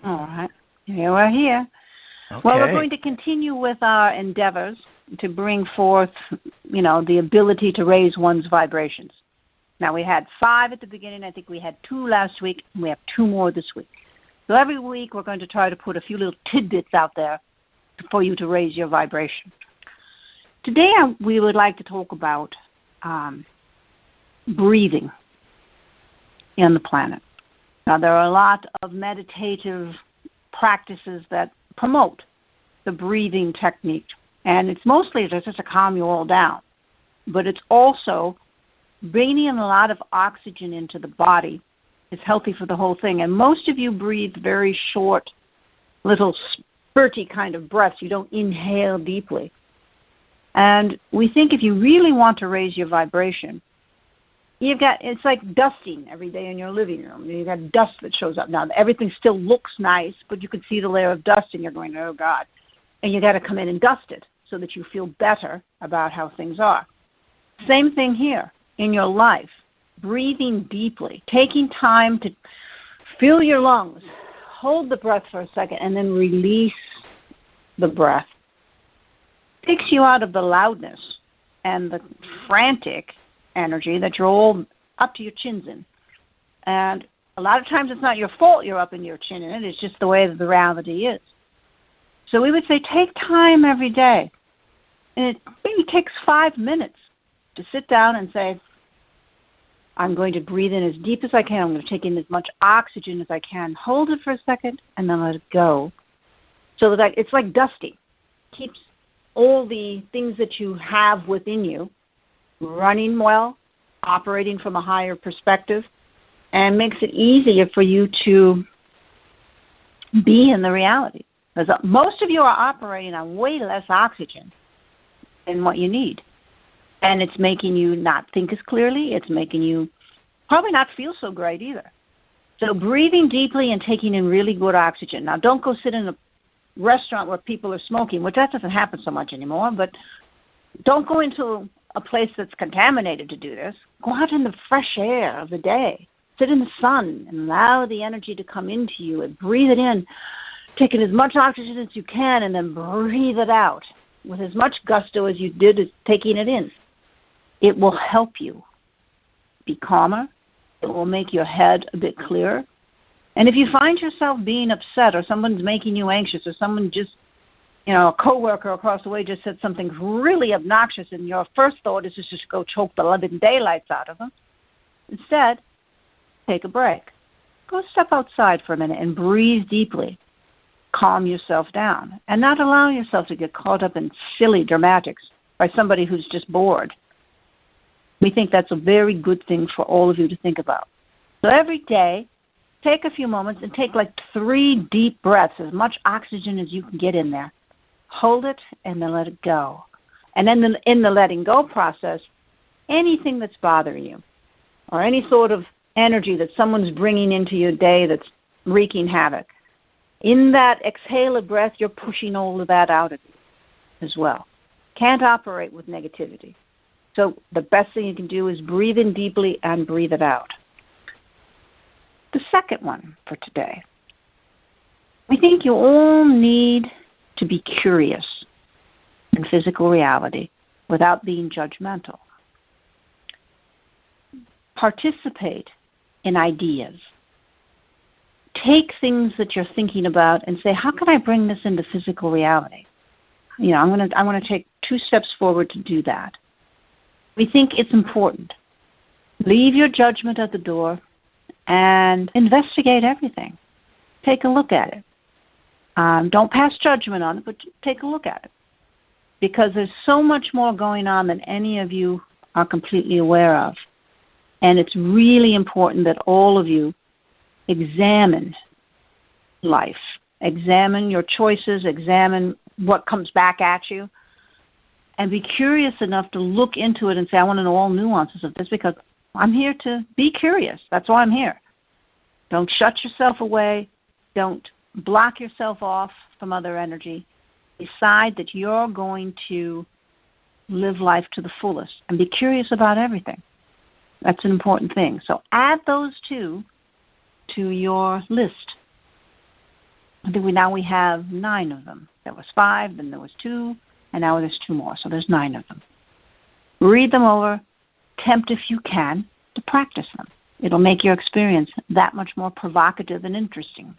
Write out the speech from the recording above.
All right. Here we're here. Okay. Well, we're going to continue with our endeavors to bring forth, the ability to raise one's vibrations. Now, we had 5 at the beginning. I think we had 2 last week, and we have 2 more this week. So every week we're going to try to put a few little tidbits out there for you to raise your vibration. Today we would like to talk about breathing in the planet. Now, there are a lot of meditative practices that promote the breathing technique, and it's mostly just to calm you all down, but it's also bringing in a lot of oxygen into the body is healthy for the whole thing. And most of you breathe very short, little spurty kind of breaths. You don't inhale deeply. And we think if you really want to raise your vibration, it's like dusting every day in your living room. You've got dust that shows up. Now, everything still looks nice, but you can see the layer of dust and you're going, oh, God. And you got to come in and dust it so that you feel better about how things are. Same thing here in your life. Breathing deeply, taking time to fill your lungs, hold the breath for a second, and then release the breath. Takes you out of the loudness and the frantic energy that you're all up to your chins in. And a lot of times it's not your fault you're up in your chin in it. It's just the way that the reality is. So we would say take time every day. And it maybe takes 5 minutes to sit down and say, I'm going to breathe in as deep as I can. I'm going to take in as much oxygen as I can. Hold it for a second and then let it go. So that it's like dusting. Keeps all the things that you have within you running well, operating from a higher perspective, and makes it easier for you to be in the reality. Because most of you are operating on way less oxygen than what you need. And it's making you not think as clearly. It's making you probably not feel so great either. So breathing deeply and taking in really good oxygen. Now, don't go sit in a restaurant where people are smoking, which that doesn't happen so much anymore, but don't go into a place that's contaminated to do this. Go out in the fresh air of the day. Sit in the sun and allow the energy to come into you and breathe it in. Take in as much oxygen as you can and then breathe it out with as much gusto as you did as taking it in. It will help you be calmer. It will make your head a bit clearer. And if you find yourself being upset or someone's making you anxious or someone just, a coworker across the way just said something really obnoxious and your first thought is just to go choke the living daylights out of them, instead, take a break. Go step outside for a minute and breathe deeply. Calm yourself down and not allow yourself to get caught up in silly dramatics by somebody who's just bored. We think that's a very good thing for all of you to think about. So every day, take a few moments and take like 3 deep breaths, as much oxygen as you can get in there. Hold it and then let it go. And then in the letting go process, anything that's bothering you or any sort of energy that someone's bringing into your day that's wreaking havoc, in that exhale of breath, you're pushing all of that out of you as well. Can't operate with negativity. So the best thing you can do is breathe in deeply and breathe it out. The second one for today. We think you all need to be curious in physical reality without being judgmental. Participate in ideas. Take things that you're thinking about and say, how can I bring this into physical reality? I want to take 2 steps forward to do that. We think it's important. Leave your judgment at the door and investigate everything. Take a look at it. Don't pass judgment on it, but take a look at it. Because there's so much more going on than any of you are completely aware of. And it's really important that all of you examine life. Examine your choices. Examine what comes back at you. And be curious enough to look into it and say, I want to know all nuances of this because I'm here to be curious. That's why I'm here. Don't shut yourself away. Don't block yourself off from other energy. Decide that you're going to live life to the fullest and be curious about everything. That's an important thing. So add those 2 to your list. I think now we have 9 of them. There was 5, then there was 2, and now there's 2 more. So there's 9 of them. Read them over. Attempt, if you can, to practice them. It'll make your experience that much more provocative and interesting.